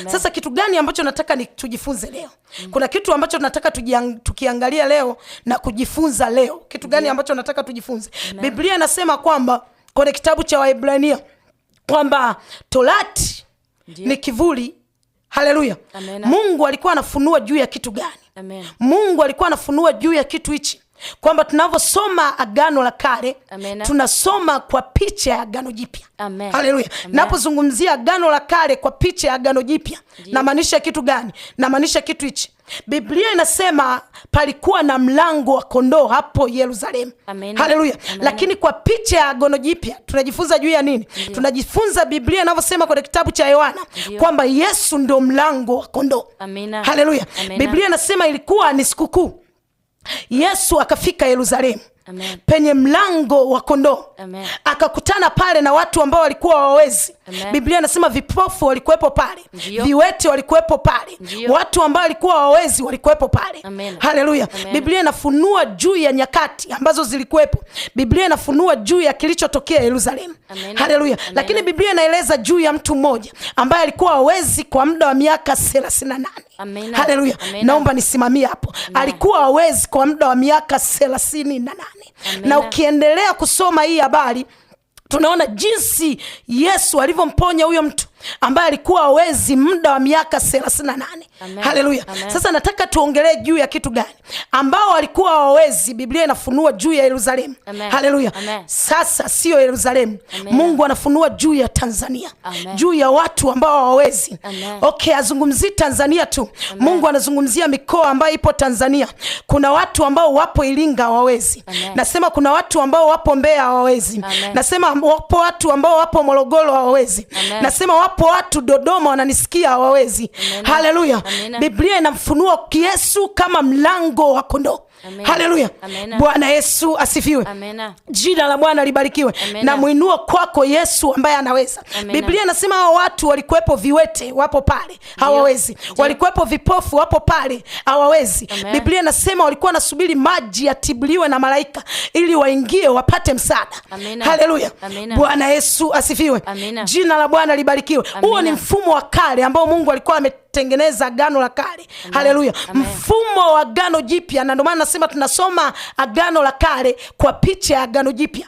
Sasa kitu gani ambacho nataka tujifunze leo? Kuna kitu ambacho nataka tukiangalia leo na kujifunza leo. Kitu gani ambacho nataka tujifunze? Biblia inasema kwamba kwenye kitabu cha Waebrania kwamba Torati ni kivuli. Haleluya. Mungu alikuwa anafunua juu ya kitu gani? Amen. Mungu alikuwa anafunua juu ya kitu hichi, kwamba tunavyosoma Agano la Kale tunasoma kwa picha ya Agano Jipya. Haleluya. Napozungumzia Agano la Kale kwa picha ya Agano Jipya, namaanisha kitu gani? Namaanisha kitu hichi. Biblia inasema palikuwa na mlango wa kondoo hapo Yerusalemu. Haleluya. Lakini kwa picha ya Agano Jipya tunajifunza juu ya nini? Tunajifunza Biblia inavyosema kwenye kitabu cha Yohana kwamba Yesu ndio mlango wa kondoo. Haleluya. Biblia inasema ilikuwa ni sikukuu, Yesu akafika Yerusalemu penye mlango wa kondoo, akakutana pale na watu ambao walikuwa hawawezi. Biblia inasema vipofu walikuwepo pale, viwete walikuwepo pale, watu ambao walikuwa hawawezi walikuwepo pale. Haleluya. Biblia inafunua juu ya nyakati ambazo zilikuwepo. Biblia inafunua juu ya kilichotokea Yerusalemu. Haleluya. Lakini Biblia inaeleza juu ya mtu mmoja ambaye alikuwa hawezi kwa muda wa miaka 38. Haleluya. Naomba nisimamie hapo. Alikuwa hawezi kwa muda wa miaka 38. Na ukiendelea kusoma hii habari tunaona jinsi Yesu alivyomponya huyo mtu ambaye alikuwa hawezi muda wa miaka 38. Haleluya. Sasa nataka tuongelee juu ya kitu gani ambao walikuwa hawezi. Biblia inafunua juu ya Yerusalemu. Haleluya. Sasa sio Yerusalemu. Mungu anafunua juu ya Tanzania. Juu ya watu ambao hawezi. Okay, azungumzi Tanzania tu. Mungu anazungumzia mikoa ambayo ipo Tanzania. Kuna watu ambao wapo Iringa hawawezi. Nasema kuna watu ambao wapo Mbeya hawawezi. Nasema wapo watu ambao wapo Morogoro hawawezi. Nasema wapo watu Dodoma wananisikia hawawezi. Haleluya. Biblia inamfunua Yesu kama mlango wa kondoo. Haleluya. Bwana Yesu asifiwe. Jina la Bwana libarikiwe. Na muinua kwako Yesu ambaye anaweza. Biblia inasema hao watu walikuwepo viwete wapo pale hawawezi. Walikuwepo vipofu wapo pale hawawezi. Biblia inasema walikuwa nasubiri maji yatibuliwe na malaika ili waingie wapate msaada. Haleluya. Bwana Yesu asifiwe. Jina la Bwana libarikiwe. Huo ni mfumo wa kale ambao Mungu alikuwa tengeneza Agano la Kale. Haleluya. Mfumo wa Agano Jipya, na ndio maana nasema tunasoma Agano la Kale kwa picha ya Agano Jipya.